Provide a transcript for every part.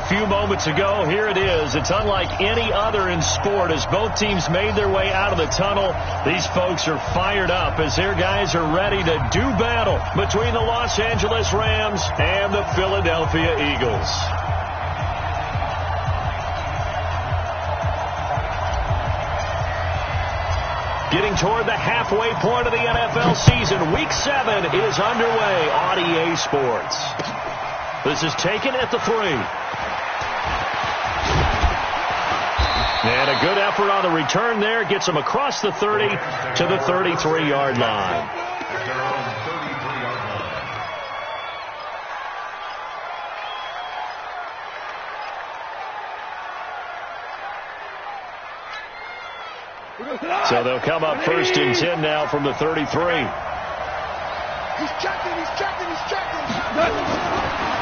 few moments ago. Here it is. It's unlike any other in sport as both teams made their way out of the tunnel. These folks are fired up as their guys are ready to do battle between the Los Angeles Rams and the Philadelphia Eagles. Getting toward the halfway point of the NFL season, Week 7 is underway on EA Sports. This is taken at the 3. And a good effort on the return there. Gets him across the 30 to the 33-yard line. So they'll come up 1st and 10 now from the 33. He's checking.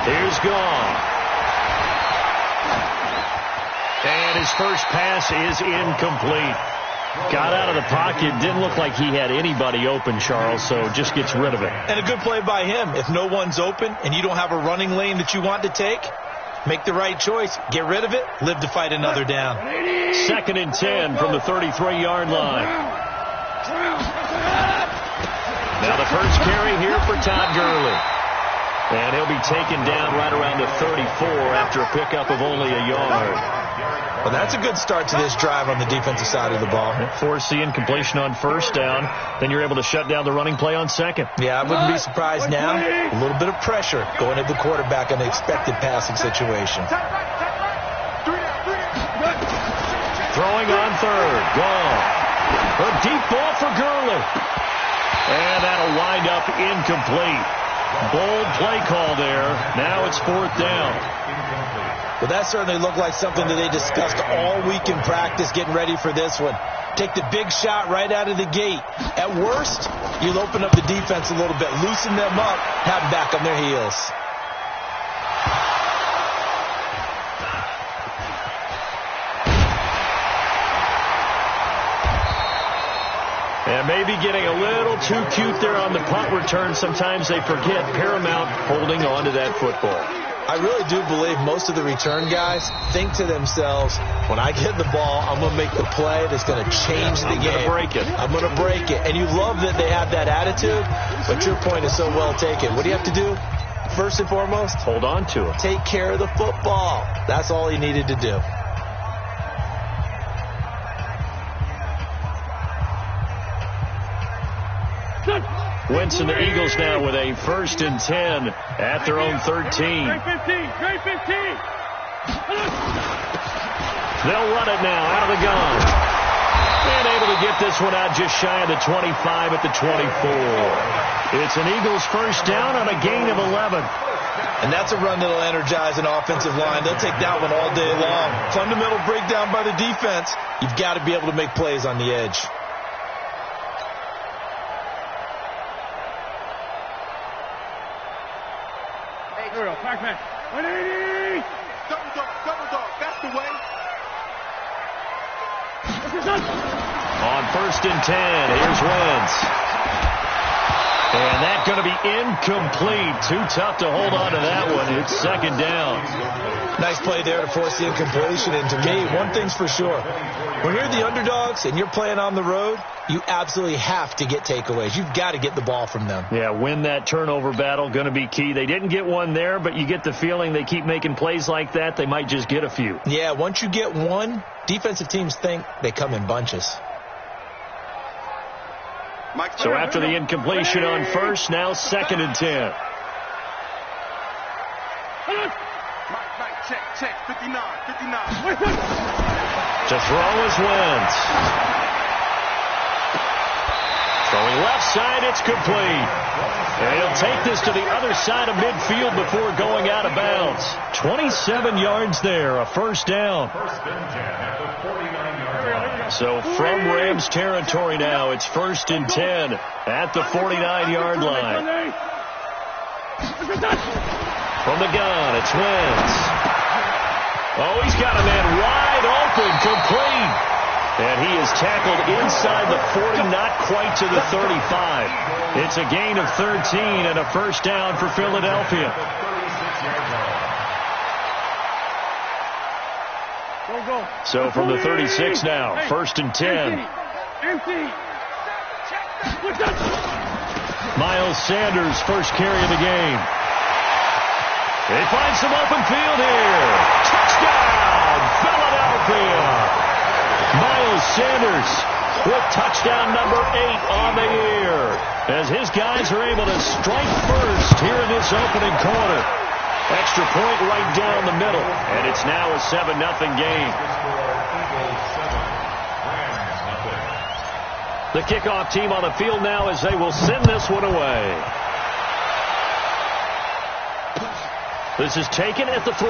Here's gone. And his first pass is incomplete. Got out of the pocket. Didn't look like he had anybody open, Charles, so just gets rid of it. And a good play by him. If no one's open and you don't have a running lane that you want to take, make the right choice. Get rid of it. Live to fight another down. 2nd and 10 from the 33-yard line. Now the first carry here for Todd Gurley. And he'll be taken down right around the 34 after a pickup of only a yard. Well, that's a good start to this drive on the defensive side of the ball. Force the incompletion on 1st down. Then you're able to shut down the running play on 2nd. Yeah, I wouldn't be surprised now. A little bit of pressure going at the quarterback in the expected passing situation. Throwing on 3rd. Gone. A deep ball for Gurley. And that'll wind up incomplete. Bold play call there. Now it's 4th down. Well, that certainly looked like something that they discussed all week in practice getting ready for this one. Take the big shot right out of the gate. At worst, you'll open up the defense a little bit, loosen them up, have them back on their heels. And maybe getting a little too cute there on the punt return. Sometimes they forget paramount holding on to that football. I really do believe most of the return guys think to themselves, when I get the ball, I'm going to make the play that's going to change the game. I'm going to break it. And you love that they have that attitude, but your point is so well taken. What do you have to do? First and foremost, hold on to it. Take care of the football. That's all he needed to do. Wentz and the Eagles now with a 1st and 10 at their own 13. They'll run it now out of the gun. And able to get this one out just shy of the 25 at the 24. It's an Eagles 1st down on a gain of 11. And that's a run that'll energize an offensive line. They'll take that one all day long. Fundamental breakdown by the defense. You've got to be able to make plays on the edge. Pac-Man. 180. Double dog. That's the way. On 1st and 10, here's Wentz. And that's going to be incomplete. Too tough to hold on to that one. It's 2nd down. Nice play there to force the incompletion. And to me, one thing's for sure. When you're the underdogs and you're playing on the road, you absolutely have to get takeaways. You've got to get the ball from them. Yeah, win that turnover battle, going to be key. They didn't get one there, but you get the feeling they keep making plays like that, they might just get a few. Yeah, once you get one, defensive teams think they come in bunches. So after the incompletion on 1st, now 2nd and 10. Check, 59. To throw is Wentz. Throwing left side, it's complete. And he'll take this to the other side of midfield before going out of bounds. 27 yards there, a 1st down. So from Rams territory now, it's 1st and 10 at the 49-yard line. From the gun, it's Wentz. Oh, he's got a man wide open, complete. And he is tackled inside the 40, not quite to the 35. It's a gain of 13 and a 1st down for Philadelphia. So from the 36 now, 1st and 10. Miles Sanders, first carry of the game. They find some open field here. Touchdown, Philadelphia. Miles Sanders with touchdown number 8 on the year, as his guys are able to strike first here in this opening quarter. Extra point right down the middle, and it's now a 7-0 game. The kickoff team on the field now as they will send this one away. This is taken at the 3.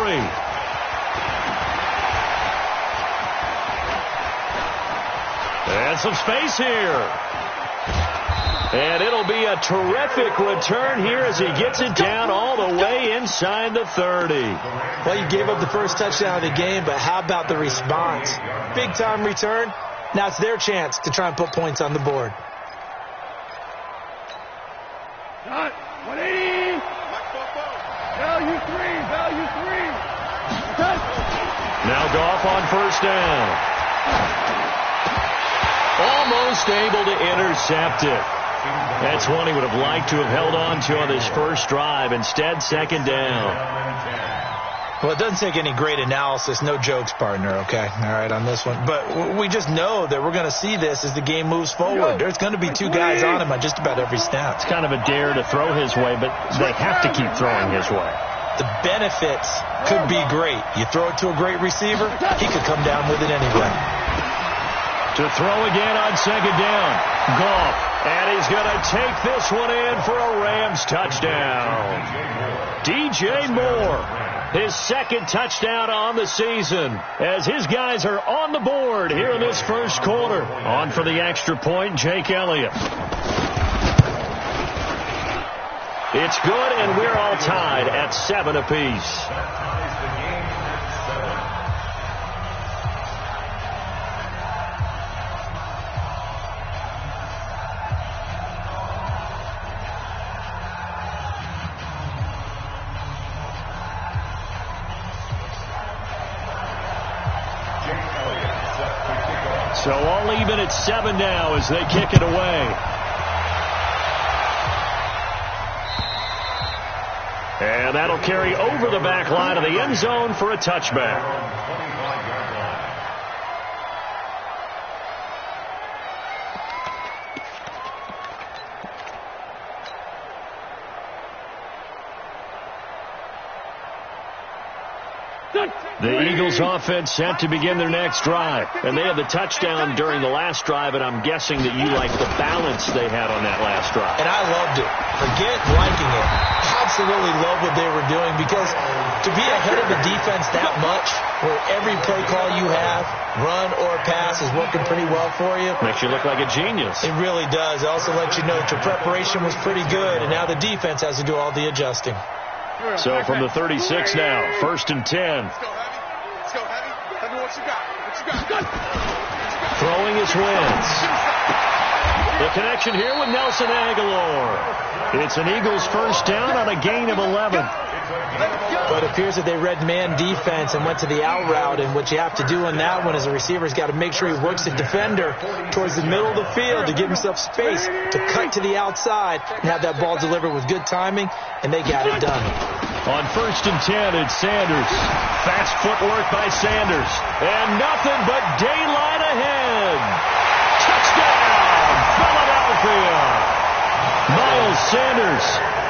And some space here. And it'll be a terrific return here as he gets it down all the way inside the 30. Well, you gave up the first touchdown of the game, but how about the response? Big-time return. Now it's their chance to try and put points on the board. 180. Value 3. Now Goff on first down. Almost able to intercept it. That's one he would have liked to have held on to on this first drive. Instead, second down. Well, it doesn't take any great analysis. No jokes, partner, okay? All right, on this one. But we just know that we're going to see this as the game moves forward. There's going to be 2 guys on him on just about every snap. It's kind of a dare to throw his way, but they have to keep throwing his way. The benefits could be great. You throw it to a great receiver, he could come down with it anyway. To throw again on second down. Goff. And he's going to take this one in for a Rams touchdown. DJ Moore, his second touchdown on the season, as his guys are on the board here in this first quarter. On for the extra point, Jake Elliott. It's good, and we're all tied at 7 apiece. So all even at 7 now as they kick it away. And that'll carry over the back line of the end zone for a touchback. The Eagles offense set to begin their next drive. And they had the touchdown during the last drive, and I'm guessing that you like the balance they had on that last drive. And I loved it. Forget liking it. Absolutely love what they were doing, because to be ahead of the defense that much, where every play call you have, run or pass, is working pretty well for you. Makes you look like a genius. It really does. It also lets you know that your preparation was pretty good, and now the defense has to do all the adjusting. So from the 36 now, 1st and 10. Let's go, Heavy. Heavy, what you got? Throwing his wins. The connection here with Nelson Aguilar. It's an Eagles first down on a gain of 11. But it appears that they read man defense and went to the out route, and what you have to do on that one is a receiver's got to make sure he works the defender towards the middle of the field to give himself space to cut to the outside and have that ball delivered with good timing, and they got it done. On 1st and 10, it's Sanders. Fast footwork by Sanders. And nothing but daylight ahead. Touchdown, Philadelphia. Miles Sanders,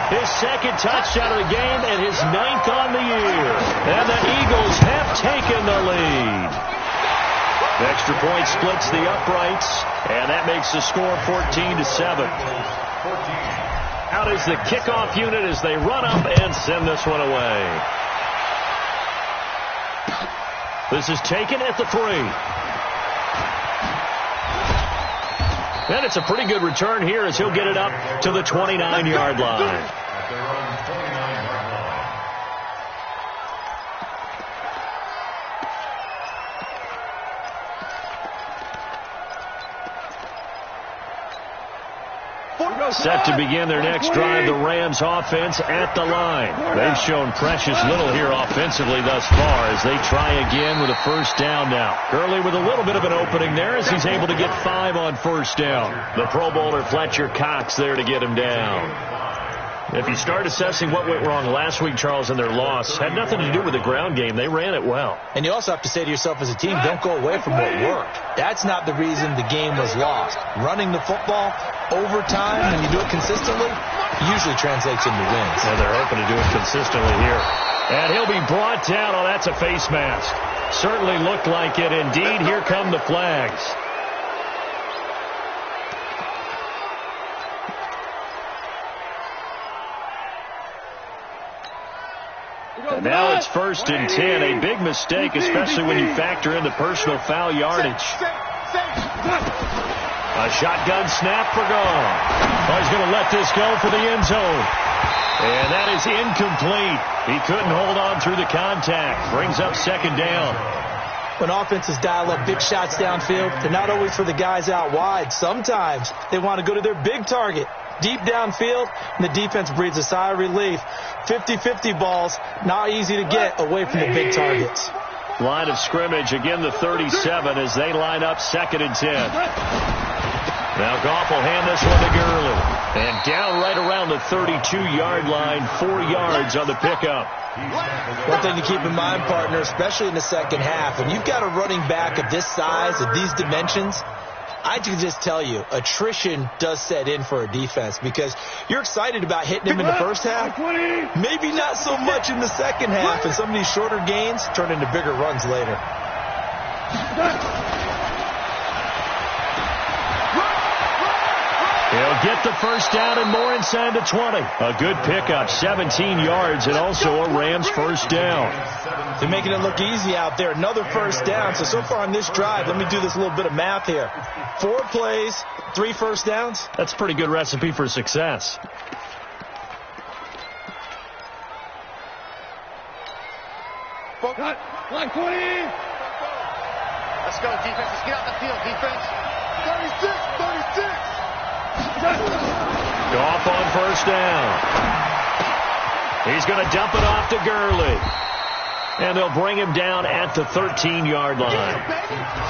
his second touchdown of the game and his 9th on the year. And the Eagles have taken the lead. The extra point splits the uprights, and that makes the score 14-7. Out is the kickoff unit as they run up and send this one away. This is taken at the 3. And it's a pretty good return here as he'll get it up to the 29-yard line. Set to begin their next drive, the Rams offense at the line. They've shown precious little here offensively thus far as they try again with a first down now. Gurley with a little bit of an opening there as he's able to get 5 on first down. The Pro Bowler Fletcher Cox there to get him down. If you start assessing what went wrong last week, Charles, in their loss, had nothing to do with the ground game. They ran it well. And you also have to say to yourself as a team, don't go away from what worked. That's not the reason the game was lost. Running the football over time, when you do it consistently, usually translates into wins. And they're hoping to do it consistently here. And he'll be brought down. Oh, that's a face mask. Certainly looked like it. Indeed, here come the flags. And now it's 1st and 10. A big mistake, especially when you factor in the personal foul yardage. A shotgun snap for gone. Oh, he's going to let this go for the end zone. And that is incomplete. He couldn't hold on through the contact. Brings up 2nd down. When offenses dial up big shots downfield, they're not always for the guys out wide. Sometimes they want to go to their big target. Deep downfield, and the defense breathes a sigh of relief. 50-50 balls, not easy to get away from the big targets. Line of scrimmage, again the 37 as they line up 2nd and 10. Now Goff will hand this one to Gurley. And down right around the 32-yard line, 4 yards on the pickup. One thing to keep in mind, partner, especially in the second half, when you've got a running back of this size, of these dimensions, I can just tell you, attrition does set in for a defense because you're excited about hitting him in the first half. Maybe not so much in the second half, and some of these shorter gains turn into bigger runs later. He'll get the first down and more inside the 20. A good pickup, 17 yards, and also a Rams first down. They're making it look easy out there. Another first down. So far on this drive, let me do this little bit of math here. 4 plays, 3 first downs. That's a pretty good recipe for success. Cut. Line 20. Let's go, defense. Let's get out the field, defense. 36. Goff on first down. He's going to dump it off to Gurley. And they'll bring him down at the 13-yard line.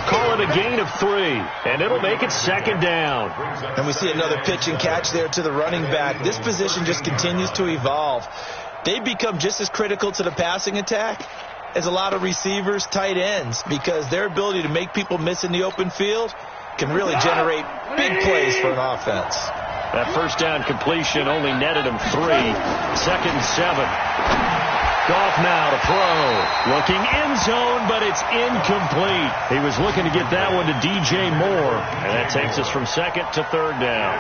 Call it a gain of 3, and it'll make it 2nd down. And we see another pitch and catch there to the running back. This position just continues to evolve. They become just as critical to the passing attack as a lot of receivers, tight ends, because their ability to make people miss in the open field can really generate big plays for an offense. That first down completion only netted him 3. 2nd and 7. Goff now to throw. Looking end zone, but it's incomplete. He was looking to get that one to DJ Moore. And that takes us from 2nd to 3rd down.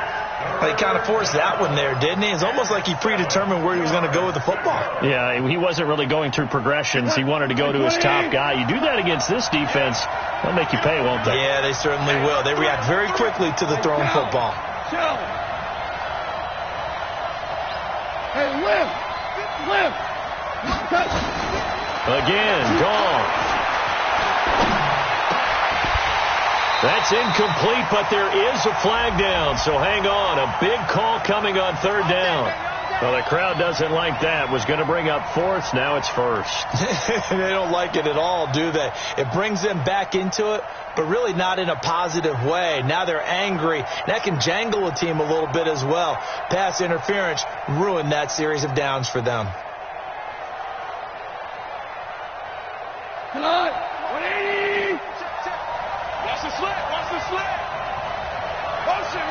Well, he kind of forced that one there, didn't he? It's almost like he predetermined where he was going to go with the football. Yeah, he wasn't really going through progressions. He wanted to go to his top guy. You do that against this defense, they'll make you pay, won't they? Yeah, they certainly will. They react very quickly to the thrown football. Hey, lift. Again, gone. That's incomplete, but there is a flag down, so hang on. A big call coming on 3rd down. Well, the crowd doesn't like that. Was going to bring up 4th. Now it's 1st. They don't like it at all, do they? It brings them back into it, but really not in a positive way. Now they're angry. That can jangle a team a little bit as well. Pass interference ruined that series of downs for them. Come on. 180. Watch the slit. Motion.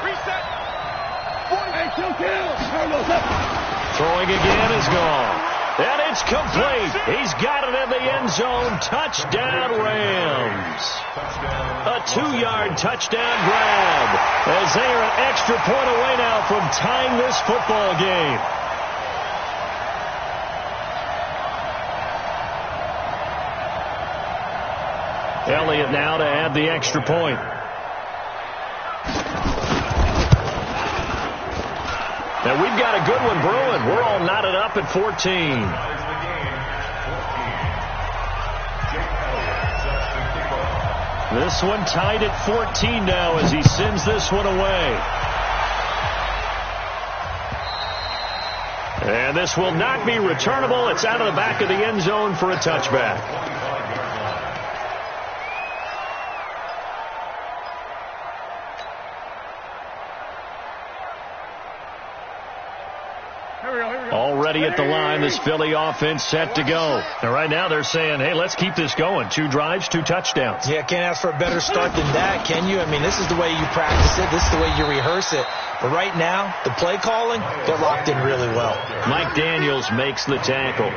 Reset. 40. Hey, kill. Throwing again is gone. And it's complete. He's got it in the end zone. Touchdown, Rams. A 2-yard touchdown grab as they are an extra point away now from tying this football game. Elliott now to add the extra point. And we've got a good one brewing. We're all knotted up at 14. This one tied at 14 now as he sends this one away. And this will not be returnable. It's out of the back of the end zone for a touchback. Already at the line, this Philly offense set to go. And right now they're saying, hey, let's keep this going. 2 drives, 2 touchdowns. Yeah, can't ask for a better start than that, can you? I mean, this is the way you practice it. This is the way you rehearse it. But right now, the play calling, they're locked in really well. Mike Daniels makes the tackle.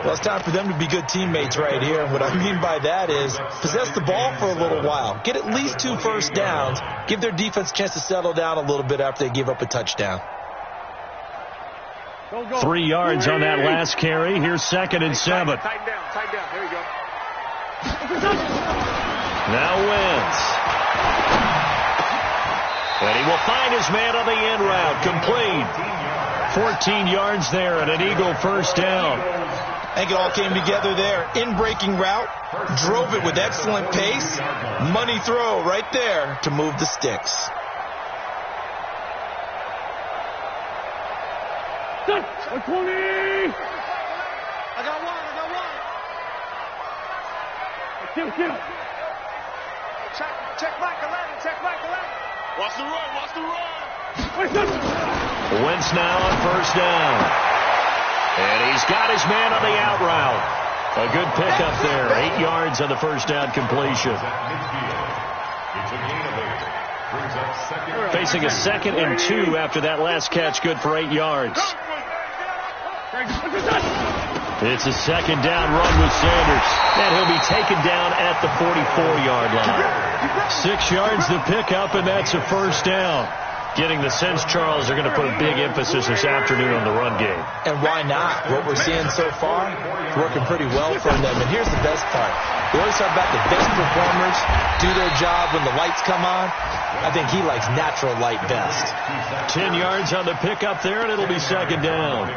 Well, it's time for them to be good teammates right here. And what I mean by that is possess the ball for a little while. Get at least 2 first downs. Give their defense a chance to settle down a little bit after they give up a touchdown. 3 yards on that last carry. Here's 2nd and 7. Tighten down. There you go. Now Wentz. And he will find his man on the end route. Complete. 14 yards there and an Eagle first down. I think it all came together there. In-breaking route. Drove it with excellent pace. Money throw right there to move the sticks. I got one. Kill. Check Michael Allen. Watch the run. Wentz now on first down. And he's got his man on the out route. A good pickup there. 8 yards on the first down completion. Facing a 2nd and 2 after that last catch. Good for 8 yards. It's a 2nd down run with Sanders. And he'll be taken down at the 44-yard line. 6 yards the pickup, and that's a first down. Getting the sense, Charles, they're going to put a big emphasis this afternoon on the run game. And why not? What we're seeing so far, working pretty well for them. And here's the best part. We always talk about the best performers do their job when the lights come on. I think he likes natural light best. 10 yards on the pickup there, and it'll be 2nd down.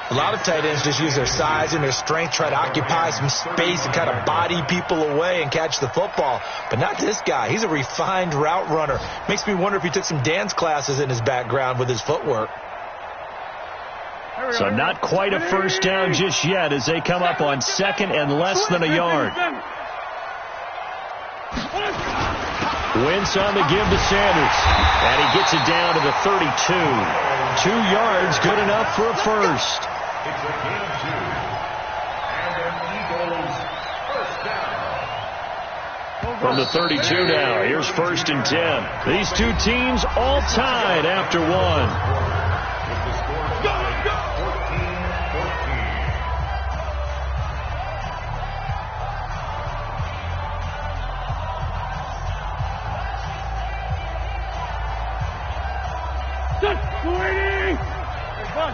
A lot of tight ends just use their size and their strength, try to occupy some space and kind of body people away and catch the football. But not this guy. He's a refined route runner. Makes me wonder if he took some dance classes in his background with his footwork. So not quite a first down just yet as they come up on 2nd and less than a yard. Wentz on the give to Sanders. And he gets it down to the 32. 2 yards, good enough for a first. It's a gain of 2. And an Eagles first down. From the 32 now, here's 1st and 10. These 2 teams all tied after 1. With the score tied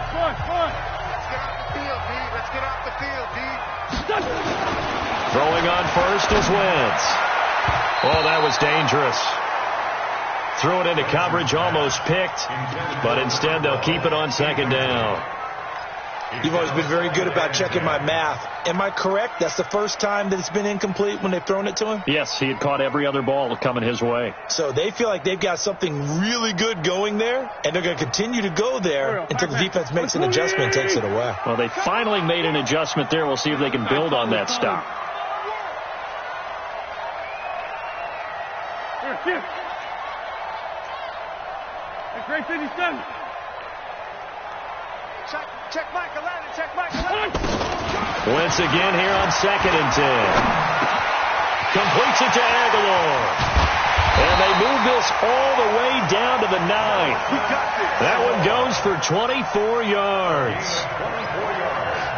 14-14. Let's get off the field, D. Throwing on first is Wentz. Oh, that was dangerous. Threw it into coverage, almost picked, but instead they'll keep it on 2nd down. You've always been very good about checking my math. Am I correct? That's the first time that it's been incomplete when they've thrown it to him? Yes, he had caught every other ball coming his way. So they feel like they've got something really good going there, and they're going to continue to go there until the defense makes an adjustment and takes it away. Well, they finally made an adjustment there. We'll see if they can build on that stop. Check Michael Allen. Wentz again here on 2nd and 10. Completes it to Aguilar. And they move this all the way down to the 9. That one goes for 24 yards.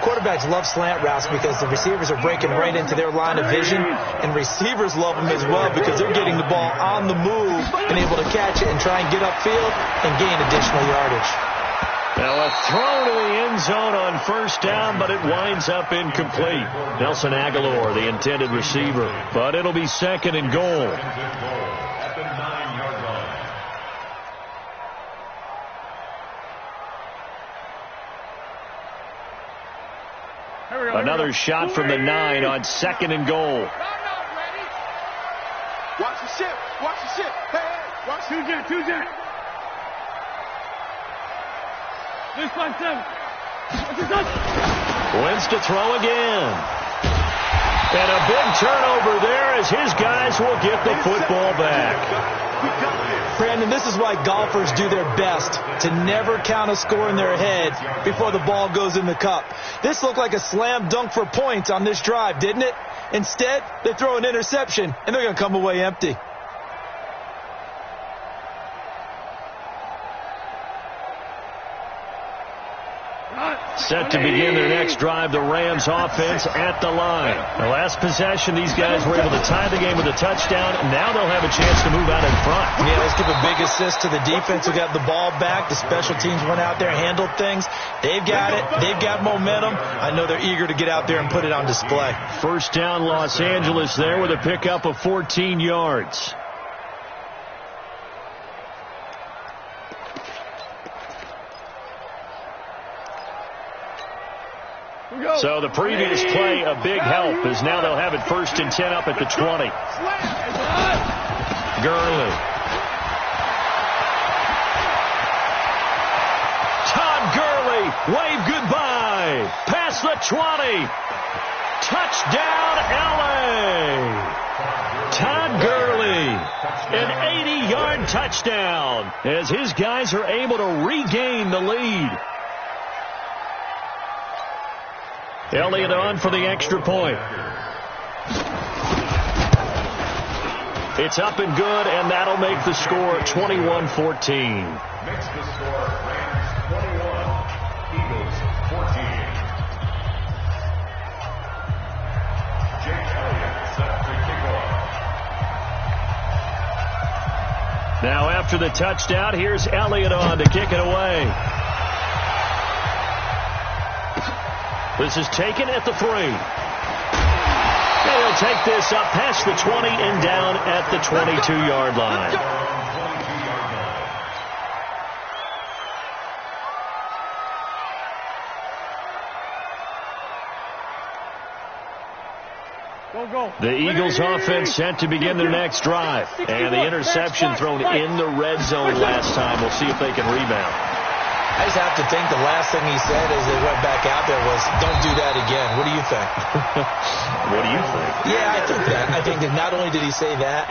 Quarterbacks love slant routes because the receivers are breaking right into their line of vision, and receivers love them as well because they're getting the ball on the move and able to catch it and try and get upfield and gain additional yardage. Now a throw to the end zone on first down, but it winds up incomplete. Nelson Aguilar, the intended receiver, but it'll be 2nd and goal. At the 9-yard line. Another shot from the 9 on 2nd and goal. ship. Watch the ship. Hey, watch the ship. Two jet. 657. Wins to throw again. And a big turnover there as his guys will get the football back. Brandon, this is why golfers do their best to never count a score in their head before the ball goes in the cup. This looked like a slam dunk for points on this drive, didn't it? Instead, they throw an interception, and they're going to come away empty. Set to begin their next drive, the Rams offense at the line. The last possession, these guys were able to tie the game with a touchdown. Now they'll have a chance to move out in front. Yeah, let's give a big assist to the defense who got the ball back. The special teams went out there, handled things. They've got it. They've got momentum. I know they're eager to get out there and put it on display. First down, Los Angeles there with a pickup of 14 yards. So the previous play, a big help, as now they'll have it 1st and 10 up at the 20. Gurley. Todd Gurley, wave goodbye. Past the 20. Touchdown, L.A. Todd Gurley, an 80-yard touchdown, as his guys are able to regain the lead. Elliott on for the extra point. It's up and good, and that'll make the score 21-14. Makes the score Rams 21, Eagles 14. Jake Elliott set to kick off. Now after the touchdown, here's Elliott on to kick it away. This is taken at the 3. And he'll take this up past the 20 and down at the 22-yard line. The Eagles offense set to begin their next drive. And the interception thrown in the red zone last time. We'll see if they can rebound. I just have to think the last thing he said as they went back out there was, don't do that again. What do you think? What do you think? Yeah, I think that. I think that not only did he say that,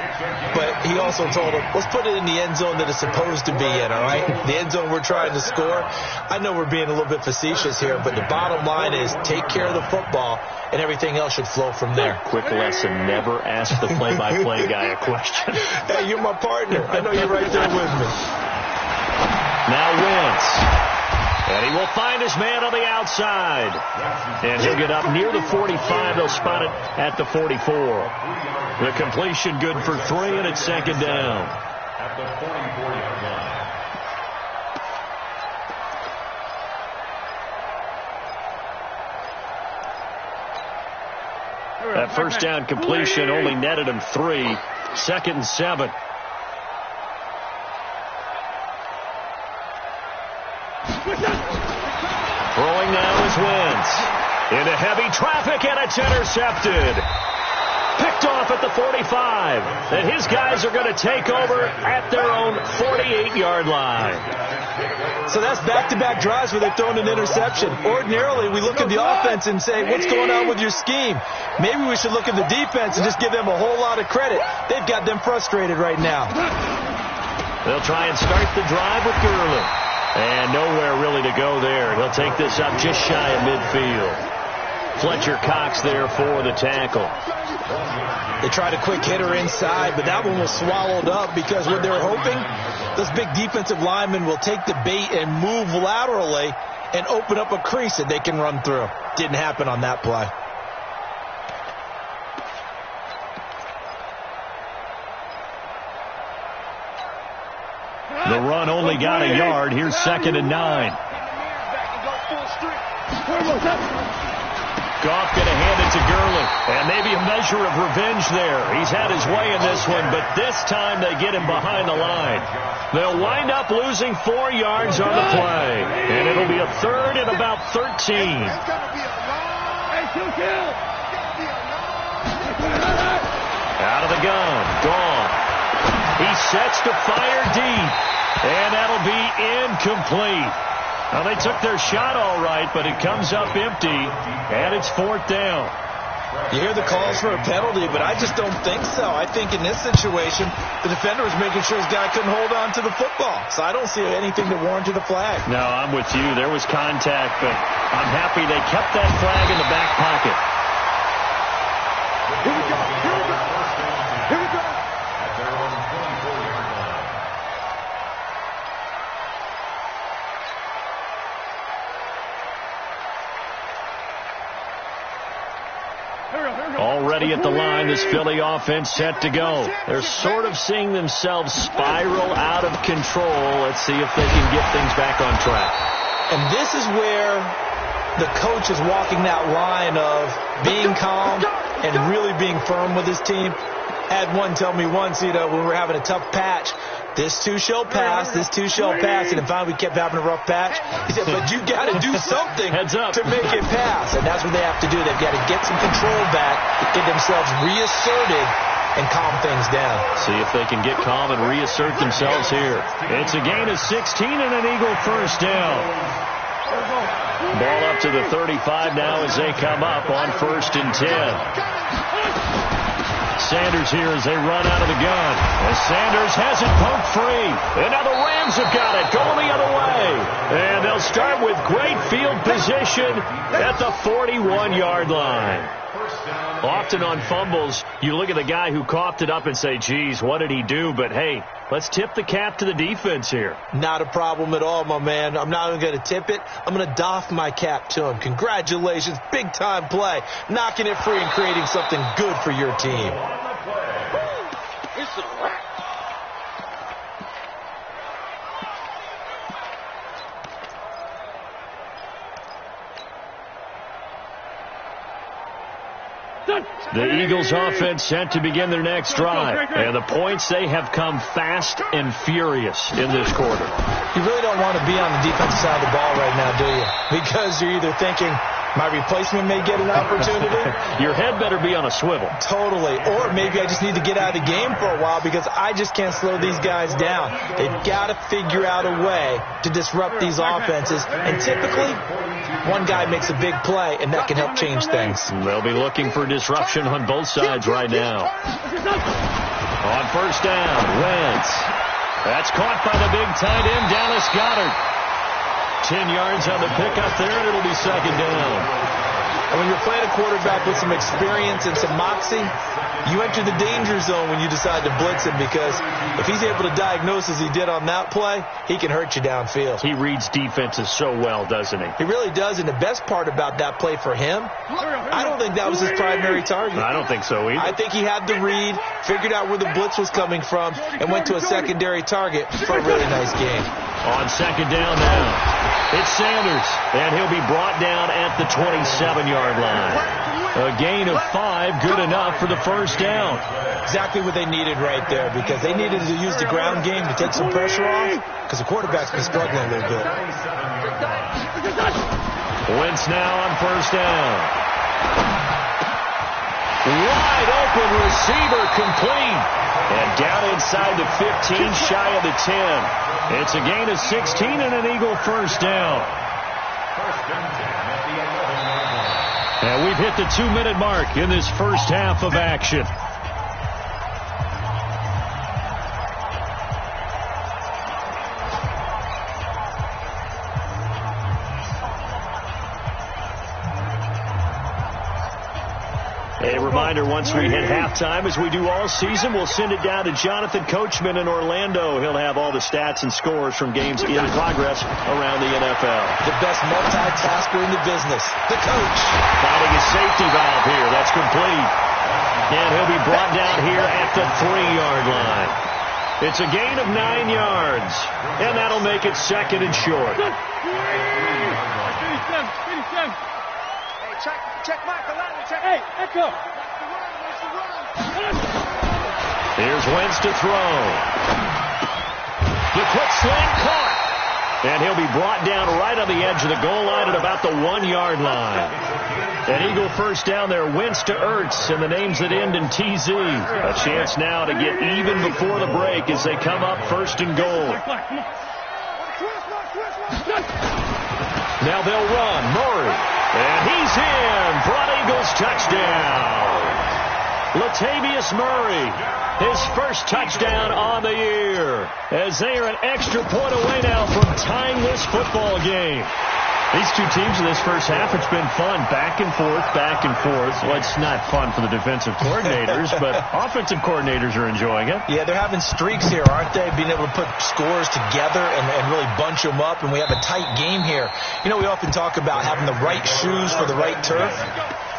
but he also told him, let's put it in the end zone that it's supposed to be in, all right? The end zone we're trying to score. I know we're being a little bit facetious here, but the bottom line is take care of the football, and everything else should flow from there. Quick lesson, never ask the play-by-play guy a question. Hey, you're my partner. I know you're right there with me. Now Wentz. And he will find his man on the outside. And he'll get up near the 45. They'll spot it at the 44. The completion good for 3, and it's 2nd down. At the 44-yard line. That first down completion only netted him 3. 2nd and 7. Throwing now is Wentz. Into heavy traffic, and it's intercepted. Picked off at the 45. And his guys are going to take over at their own 48-yard line. So that's back-to-back drives where they've thrown an interception. Ordinarily, we look at the offense and say, what's going on with your scheme? Maybe we should look at the defense and just give them a whole lot of credit. They've got them frustrated right now. They'll try and start the drive with Gurley. And nowhere really to go there. He'll take this up just shy of midfield. Fletcher Cox there for the tackle. They tried a quick hitter inside, but that one was swallowed up because what they were hoping, those big defensive linemen will take the bait and move laterally and open up a crease that they can run through. Didn't happen on that play. The run only got a yard. Here's 2nd and 9. Goff going to hand it to Gurley. And maybe a measure of revenge there. He's had his way in this one, but this time they get him behind the line. They'll wind up losing 4 yards on the play. And it'll be a 3rd and about 13. Out of the gun. Gone. He sets to fire deep, and that'll be incomplete. Now, they took their shot all right, but it comes up empty, and it's 4th down. You hear the calls for a penalty, but I just don't think so. I think in this situation, the defender was making sure his guy couldn't hold on to the football. So I don't see anything that warranted the flag. No, I'm with you. There was contact, but I'm happy they kept that flag in the back pocket. Here we go. Here we go. Here we go. At their own 24-yard line. Already at the line, this Philly offense set to go. They're sort of seeing themselves spiral out of control. Let's see if they can get things back on track. And this is where the coach is walking that line of being calm and really being firm with his team. Had one tell me once, when we were having a tough patch, this too shall pass, this too shall pass. And finally we kept having a rough patch. He said, but you got to do something to make it pass. And that's what they have to do. They've got to get some control back, get themselves reasserted, and calm things down. See if they can get calm and reassert themselves here. It's a gain of 16 and an Eagle first down. Ball up to the 35 now as they come up on 1st and 10. Sanders here as they run out of the gun. As Sanders has it poked free. And now the Rams have got it going the other way. And they'll start with great field position at the 41-yard line. Often on fumbles, you look at the guy who coughed it up and say, geez, what did he do? But, hey, let's tip the cap to the defense here. Not a problem at all, my man. I'm not even going to tip it. I'm going to doff my cap to him. Congratulations. Big-time play. Knocking it free and creating something good for your team. It's a wrap. The Eagles offense set to begin their next drive. And the points, they have come fast and furious in this quarter. You really don't want to be on the defensive side of the ball right now, do you? Because you're either thinking, my replacement may get an opportunity. Your head better be on a swivel. Totally. Or maybe I just need to get out of the game for a while because I just can't slow these guys down. They've got to figure out a way to disrupt these offenses. And typically, one guy makes a big play, and that can help change things. They'll be looking for disruption on both sides right now. On 1st down, Wentz. That's caught by the big tight end, Dallas Goedert. 10 yards on the pickup there, and it'll be 2nd down. And when you're playing a quarterback with some experience and some moxie, you enter the danger zone when you decide to blitz him because if he's able to diagnose as he did on that play, he can hurt you downfield. He reads defenses so well, doesn't he? He really does, and the best part about that play for him, I don't think that was his primary target. I don't think so either. I think he had the read, figured out where the blitz was coming from, and went to a secondary target for a really nice game. On 2nd down now. It's Sanders, and he'll be brought down at the 27-yard line. A gain of 5, good enough for the 1st down. Exactly what they needed right there because they needed to use the ground game to take some pressure off because the quarterback's been struggling a little bit. Wentz now on 1st down. Wide open receiver complete. And down inside the 15, shy of the 10. It's a gain of 16 and an Eagle 1st down. And we've hit the 2-minute mark in this first half of action. A reminder, once we hit halftime, as we do all season, we'll send it down to Jonathan Coachman in Orlando. He'll have all the stats and scores from games in progress around the NFL. The best multitasker in the business, the coach. Finding a safety valve here. That's complete. And he'll be brought down here at the 3-yard line. It's a gain of 9 yards. And that'll make it 2nd and short. Check Michael Allen. Check. Hey, echo. Here's Wentz to throw. The quick slant caught. And he'll be brought down right on the edge of the goal line at about the 1-yard line. An Eagle first down there. Wentz to Ertz, and the names that end in TZ. A chance now to get even before the break as they come up first and goal. Now they'll run. Murray. And he's in for an Eagles touchdown. Latavius Murray, his first touchdown on the year, as they are an extra point away now from tying this football game. These two teams in this first half, it's been fun. Back and forth, back and forth. Well, it's not fun for the defensive coordinators, but offensive coordinators are enjoying it. Yeah, they're having streaks here, aren't they? Being able to put scores together and really bunch them up, and we have a tight game here. You know, we often talk about having the right shoes for the right turf.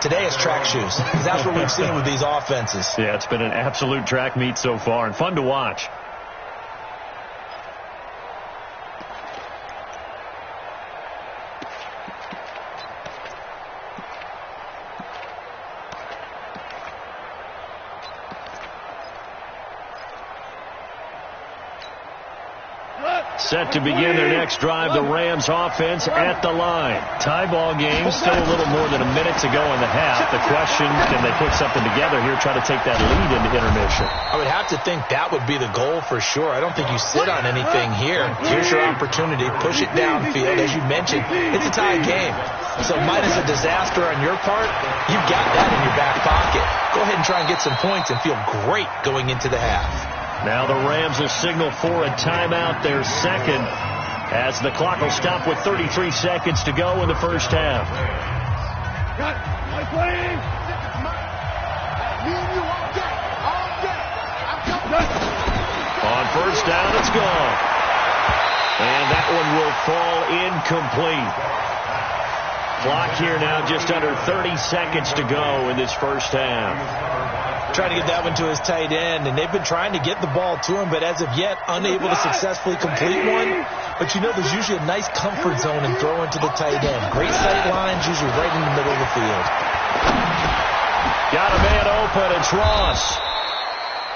Today it's track shoes, because that's what we've seen with these offenses. Yeah, it's been an absolute track meet so far, and fun to watch. Set to begin their next drive, the Rams offense at the line. Tie ball game, still a little more than a minute to go in the half. The question, can they put something together here, try to take that lead into intermission? I would have to think that would be the goal for sure. I don't think you sit on anything here. Here's your opportunity. Push it downfield. As you mentioned, it's a tie game. So minus a disaster on your part, you've got that in your back pocket. Go ahead and try and get some points and feel great going into the half. Now the Rams will signal for a timeout, their second, as the clock will stop with 33 seconds to go in the first half. On first down, it's gone. And that one will fall incomplete. Clock here now just under 30 seconds to go in this first half. Trying to get that one to his tight end, and they've been trying to get the ball to him, but as of yet, unable to successfully complete one. But you know, there's usually a nice comfort zone in throwing to the tight end. Great sight lines, usually right in the middle of the field. Got a man open, it's Ross.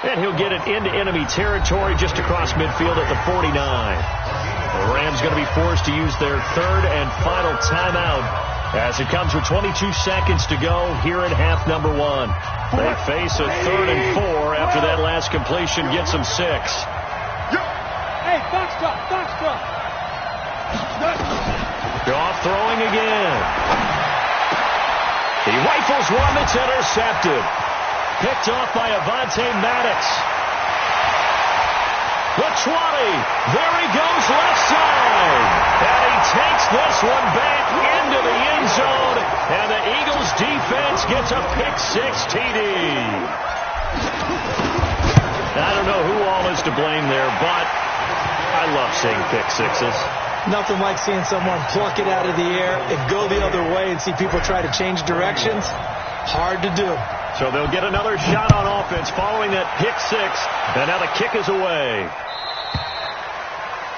And he'll get it into enemy territory just across midfield at the 49. The Rams going to be forced to use their third and final timeout as it comes with 22 seconds to go here in half number one. They face a 3rd and 4 after that last completion gets them 6. Hey, box drop. Goff throwing again. He rifles one that's intercepted. Picked off by Avonte Maddox. The 20. There he goes left side. And he takes this one back into the end zone. And the Eagles defense gets a pick-6 TD. I don't know who all is to blame there, but I love seeing pick-6s. Nothing like seeing someone pluck it out of the air and go the other way and see people try to change directions. Hard to do. So they'll get another shot on offense following that pick-6. And now the kick is away.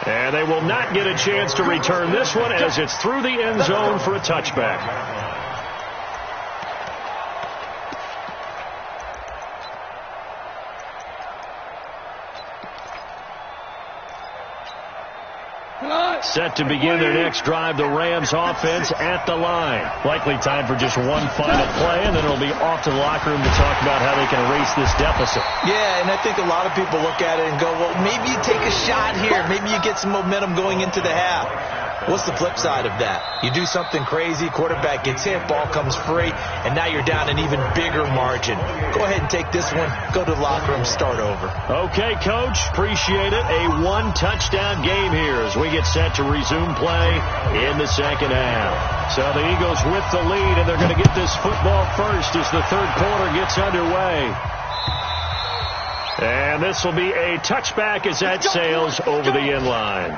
And they will not get a chance to return this one as it's through the end zone for a touchback. Set to begin their next drive, the Rams offense at the line. Likely time for just one final play, and then it'll be off to the locker room to talk about how they can erase this deficit. Yeah, and I think a lot of people look at it and go, well, maybe you take a shot here. Maybe you get some momentum going into the half. What's the flip side of that? You do something crazy, quarterback gets hit, ball comes free, and now you're down an even bigger margin. Go ahead and take this one, go to the locker room, start over. Okay, Coach, appreciate it. A one-touchdown game here as we get set to resume play in the second half. So the Eagles with the lead, and they're going to get this football first as the third quarter gets underway. And this will be a touchback as that sails over the end line.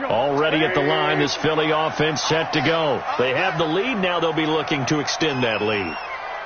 Already at the line, this Philly offense set to go. They have the lead. Now they'll be looking to extend that lead.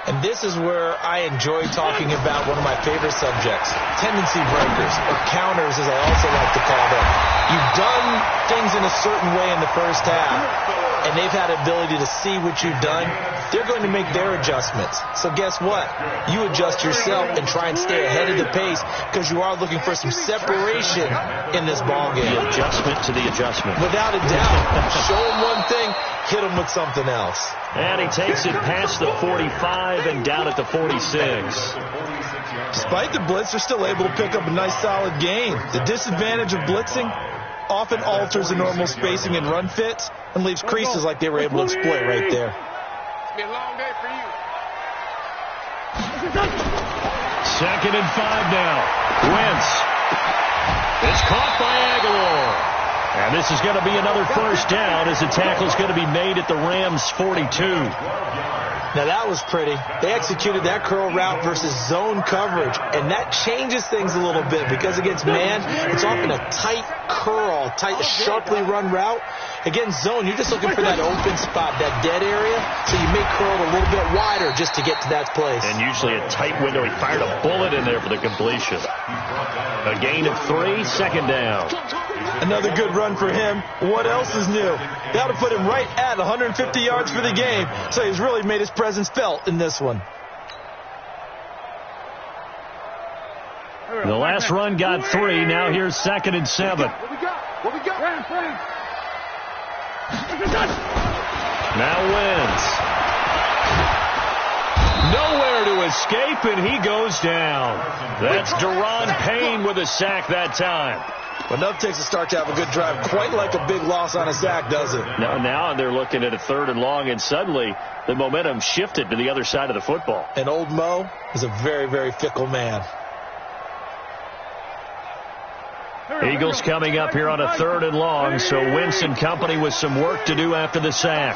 And this is where I enjoy talking about one of my favorite subjects, tendency breakers, or counters as I also like to call them. You've done things in a certain way in the first half, and they've had the ability to see what you've done. They're going to make their adjustments. So guess what? You adjust yourself and try and stay ahead of the pace because you are looking for some separation in this ballgame. The adjustment to the adjustment. Without a doubt. Show them one thing, hit them with something else. And he takes it past the 45 and down at the 46. Despite the blitz, they're still able to pick up a nice solid gain. The disadvantage of blitzing often alters the normal spacing and run fits and leaves creases like they were able to exploit right there. It's been a long day for you. 2nd and 5 now. Wentz. It's caught by Aguilar. And this is going to be another first down as the tackle is going to be made at the Rams' 42. Now that was pretty. They executed that curl route versus zone coverage, and that changes things a little bit because against man, it's often a tight curl, sharply run route. Against zone, you're just looking for that open spot, that dead area, so you make curl a little bit wider just to get to that place. And usually a tight window. He fired a bullet in there for the completion. A gain of 3, 2nd down. Another good run for him. What else is new? That'll put him right at 150 yards for the game, so he's really made his presence felt in this one. The last run got 3. Now here's 2nd and 7. What we got? What we got? Now Wentz. Nowhere to escape, and he goes down. That's Daron Payne with a sack that time. Well, enough takes a start to have a good drive. Quite like a big loss on a sack, does it? Now they're looking at a 3rd and long, and suddenly the momentum shifted to the other side of the football. And old Mo is a very, very fickle man. Eagles coming up here on a 3rd and long, so Wentz and company with some work to do after the sack.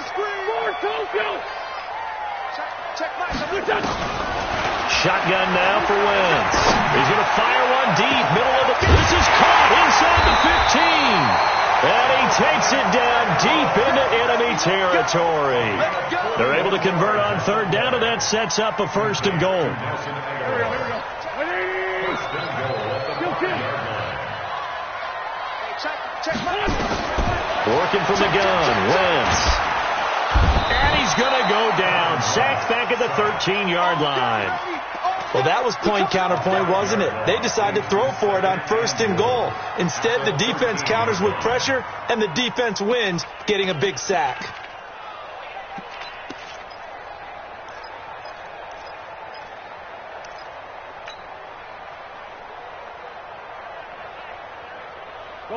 Shotgun now for Wentz. He's going to fire one deep, middle of the field. This is caught inside the 15. And he takes it down deep into enemy territory. They're able to convert on 3rd down, and that sets up a 1st and goal. Working from the gun, Wentz. And he's going to go down. Sacked back at the 13-yard line. Well, that was point counterpoint, wasn't it? They decided to throw for it on 1st and goal. Instead, the defense counters with pressure, and the defense wins, getting a big sack.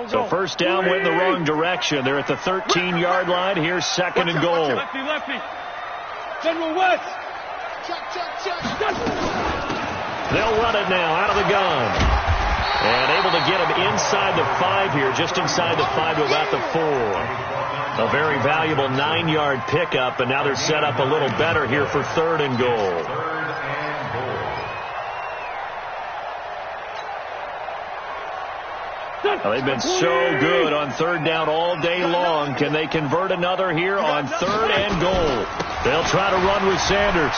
So 1st down went in the wrong direction. They're at the 13-yard line. Here's 2nd and goal. Lefty. General West. They'll run it now out of the gun. And able to get him inside the 5 here, just inside the 5 to about the 4. A very valuable 9-yard pickup, and now they're set up a little better here for 3rd and goal. Well, they've been so good on 3rd down all day long. Can they convert another here on 3rd and goal? They'll try to run with Sanders.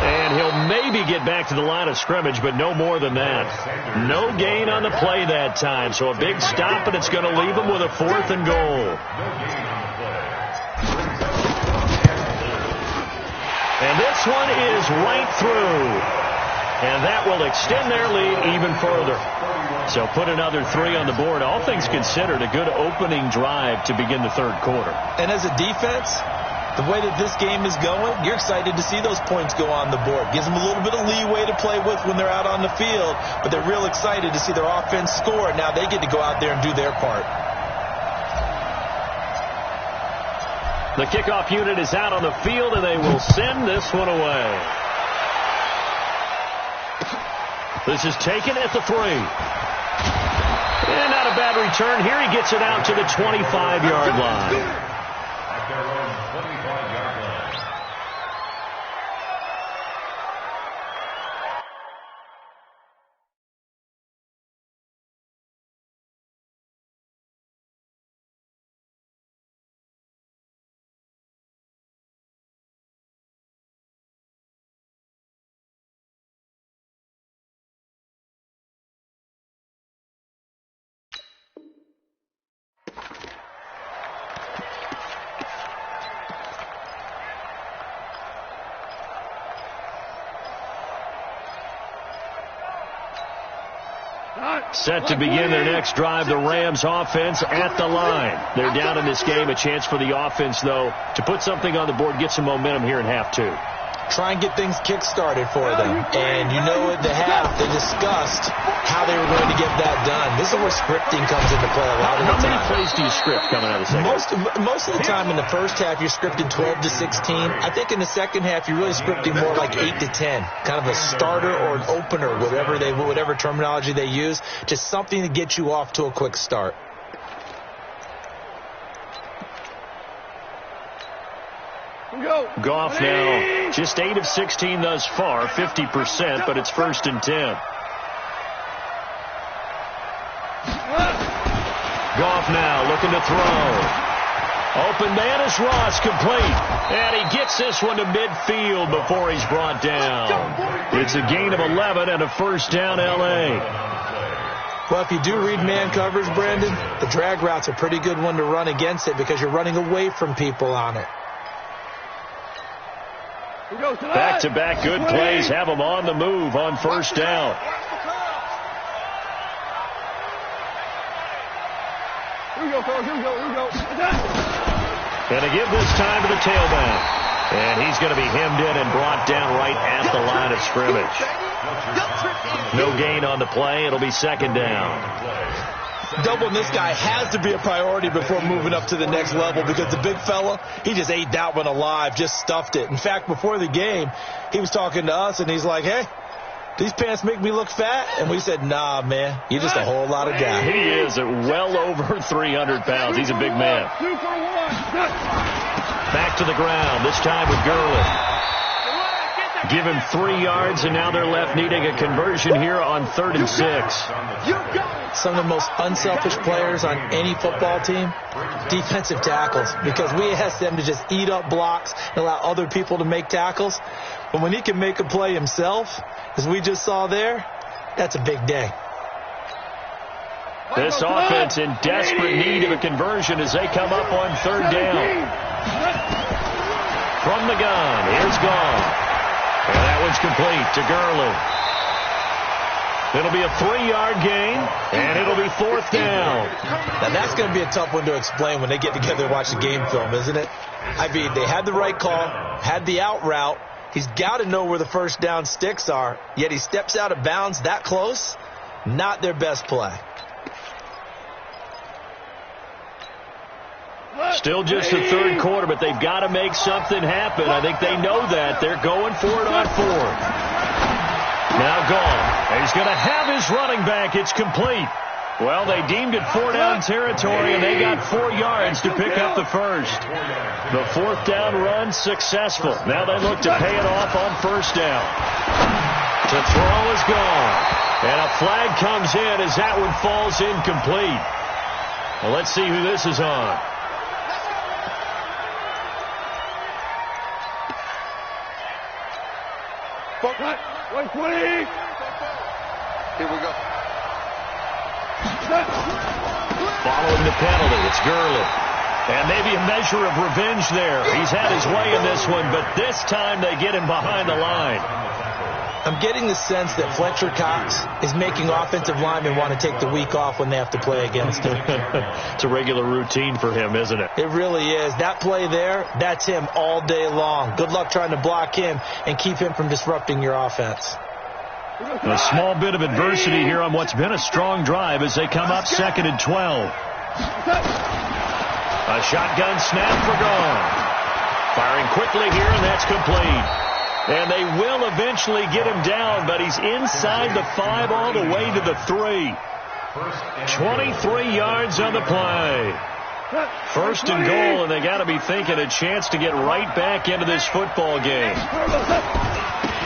And he'll maybe get back to the line of scrimmage, but no more than that. No gain on the play that time. So a big stop, and it's going to leave them with a 4th and goal. And this one is right through. And that will extend their lead even further. So put another 3 on the board. All things considered, a good opening drive to begin the 3rd quarter. And as a defense, the way that this game is going, you're excited to see those points go on the board. Gives them a little bit of leeway to play with when they're out on the field, but they're real excited to see their offense score. Now they get to go out there and do their part. The kickoff unit is out on the field, and they will send this one away. This is taken at the 3. And not a bad return here. He gets it out to the 25-yard line. Set to begin their next drive, the Rams offense at the line. They're down in this game. A chance for the offense, though, to put something on the board, get some momentum here in half two. Try and get things kick-started for them. And you know at the half, they discussed how they were going to get that done. This is where scripting comes into play a lot of the time. How many plays do you script coming out of the second half? Most of the time in the first half, you're scripting 12 to 16. I think in the second half, you're really scripting more like 8 to 10. Kind of a starter or an opener, whatever terminology they use. Just something to get you off to a quick start. Goff now just 8 of 16 thus far, 50%, but it's 1st and 10. Goff now looking to throw. Open man is Ross, complete. And he gets this one to midfield before he's brought down. It's a gain of 11 and a 1st down, L.A. Well, if you do read man coverage, Brandon, the drag route's a pretty good one to run against it because you're running away from people on it. Back-to-back good plays have them on the move on 1st down. Here we go. And to give this time to the tailback. And he's going to be hemmed in and brought down right at the line of scrimmage. No gain on the play. It'll be 2nd down. Doubling this guy has to be a priority before moving up to the next level because the big fella, he just ate that one alive, just stuffed it. In fact, before the game, he was talking to us, and he's like, hey, these pants make me look fat? And we said, nah, man, you're just a whole lot of guy. He is at well over 300 pounds. He's a big man. Back to the ground, this time with Gurley. Give him 3 yards, and now they're left needing a conversion here on 3rd and 6. Some of the most unselfish players on any football team, defensive tackles, because we ask them to just eat up blocks and allow other people to make tackles. But when he can make a play himself, as we just saw there, that's a big day. This offense in desperate need of a conversion as they come up on 3rd down. From the gun, here's Gone. And that one's complete to Gurley. It'll be a 3-yard gain, and it'll be 4th down. Now, that's going to be a tough one to explain when they get together and watch the game film, isn't it? I mean, they had the right call, had the out route. He's got to know where the 1st down sticks are, yet he steps out of bounds that close. Not their best play. Still just the 3rd quarter, but they've got to make something happen. I think they know that. They're going for it on 4th. Now Gone. He's going to have his running back. It's complete. Well, they deemed it 4-down territory, and they got 4 yards to pick up the 1st. The 4th down run successful. Now they look to pay it off on 1st down. To throw is Gone. And a flag comes in as that one falls incomplete. Well, let's see who this is on. Here we go. Following the penalty, it's Gurley. And maybe a measure of revenge there. He's had his way in this one, but this time they get him behind the line. I'm getting the sense that Fletcher Cox is making offensive linemen want to take the week off when they have to play against him. It's a regular routine for him, isn't it? It really is. That play there, that's him all day long. Good luck trying to block him and keep him from disrupting your offense. A small bit of adversity here on what's been a strong drive as they come up 2nd and 12. A shotgun snap for Gone. Firing quickly here, and that's complete. And they will eventually get him down, but he's inside the 5 all the way to the 3. 23 yards on the play. 1st and goal, and they got to be thinking a chance to get right back into this football game.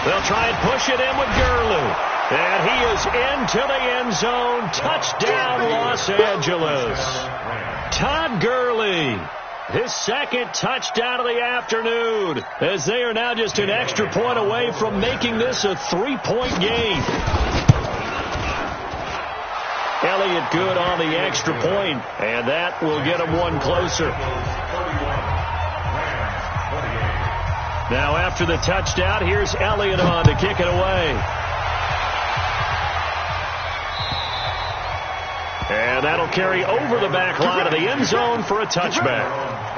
They'll try and push it in with Gurley. And he is into the end zone. Touchdown, Los Angeles. Todd Gurley, his 2nd touchdown of the afternoon, as they are now just an extra point away from making this a 3-point game. Elliott good on the extra point, and that will get him one closer. Now after the touchdown, here's Elliott on to kick it away. And that'll carry over the back line of the end zone for a touchback.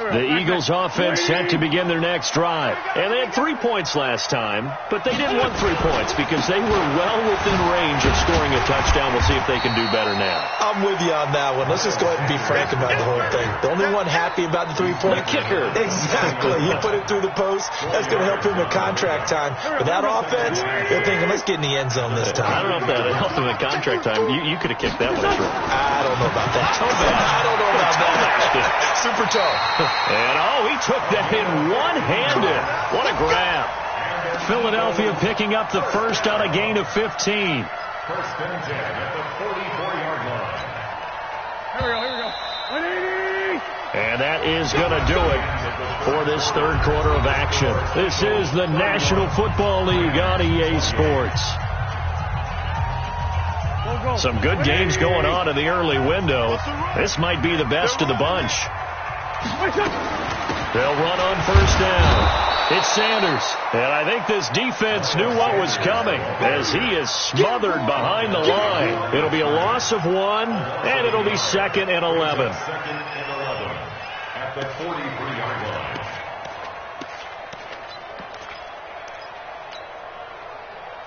The Eagles offense set to begin their next drive. And they had 3 points last time, but they didn't want 3 points because they were well within range of scoring a touchdown. We'll see if they can do better now. I'm with you on that one. Let's just go ahead and be frank about the whole thing. The only one happy about the 3-point kicker. Exactly. He put it through the post. That's going to help him in contract time. But that offense, they're thinking, let's get in the end zone this time. I don't know if that helped him in contract time. You could have kicked that one. I don't know about that. I don't know about that. Super toe. And, he took that in one-handed. What a grab. Philadelphia picking up the first on a gain of 15. First and 10 at the 44-yard line. Here we go. And that is going to do it for this third quarter of action. This is the National Football League on EA Sports. Some good games going on in the early window. This might be the best of the bunch. They'll run on first down. It's Sanders. And I think this defense knew what was coming as he is smothered behind the line. It'll be a loss of 1, and it'll be 2nd and 11. Second and 11 at the 43-yard line.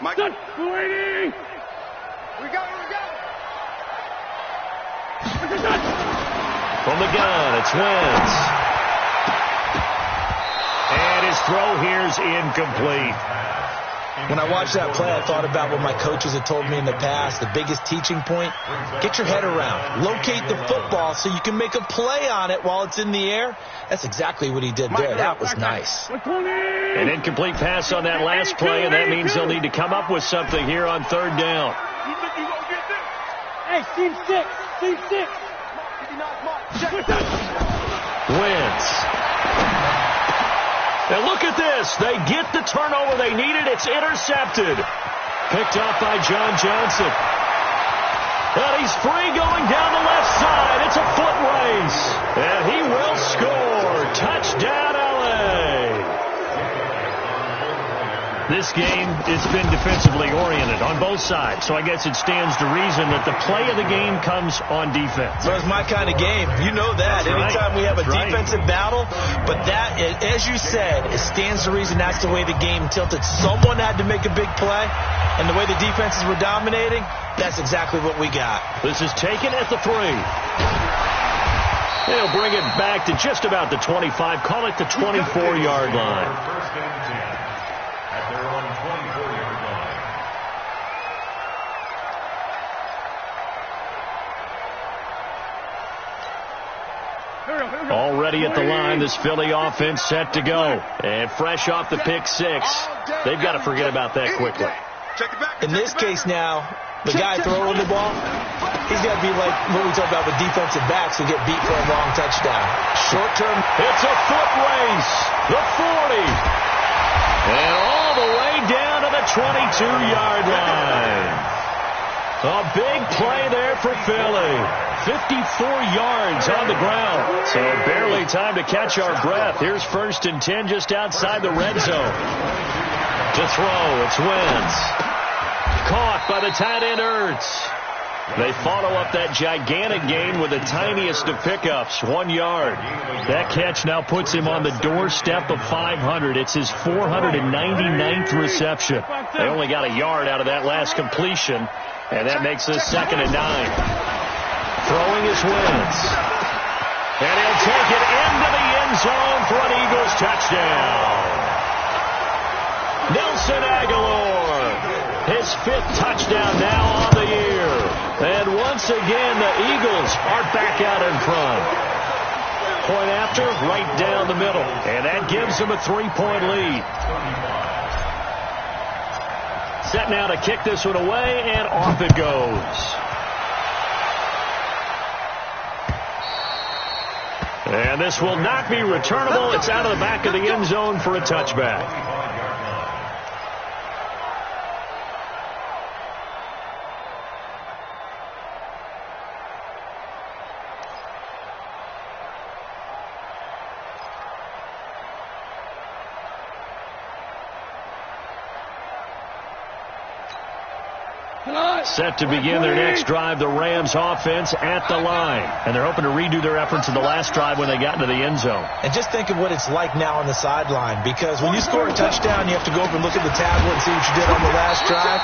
Mike. Waiting. We go. From the gun, it's Wentz. And his throw here's incomplete. When I watched that play, I thought about what my coaches had told me in the past. The biggest teaching point, get your head around. Locate the football so you can make a play on it while it's in the air. That's exactly what he did there. That was nice. An incomplete pass on that last play, and that means they'll need to come up with something here on third down. Hey, team 6. Wentz. And look at this. They get the turnover they needed. It's intercepted. Picked up by John Johnson. And he's free going down the left side. It's a foot race. And he will score. Touchdown, LA. This game, it's been defensively oriented on both sides, so I guess it stands to reason that the play of the game comes on defense. So it's my kind of game. You know that. Anytime we have a defensive battle, but that, as you said, it stands to reason that's the way the game tilted. Someone had to make a big play, and the way the defenses were dominating, that's exactly what we got. This is taken at the 3. They'll bring it back to just about the 25, call it the 24-yard line. First and 10 at their own 24-yard line. Already at the line, this Philly offense set to go. And fresh off the pick 6, they've got to forget about that quickly. In this case now, the guy throwing the ball, he's got to be like what we talk about with defensive backs who get beat for a long touchdown. Short term. It's a foot race. The 40. And all the way down to the 22-yard line. A big play there for Philly. 54 yards on the ground. So barely time to catch our breath. Here's first and 10 just outside the red zone. To throw, it's Wentz. Caught by the tight end Ertz. They follow up that gigantic gain with the tiniest of pickups, 1 yard. That catch now puts him on the doorstep of 500. It's his 499th reception. They only got a yard out of that last completion, and that makes this 2nd and 9. Throwing is Wentz. And he'll take it into the end zone for an Eagles touchdown. Nelson Aguilar, his 5th touchdown now on the year. And once again, the Eagles are back out in front. Point after, right down the middle. And that gives them a 3-point lead. Set now to kick this one away, and off it goes. And this will not be returnable. It's out of the back of the end zone for a touchback. Set to begin their next drive, the Rams offense at the line. And they're hoping to redo their efforts in the last drive when they got into the end zone. And just think of what it's like now on the sideline, because when you score a touchdown, you have to go over and look at the tablet and see what you did on the last drive.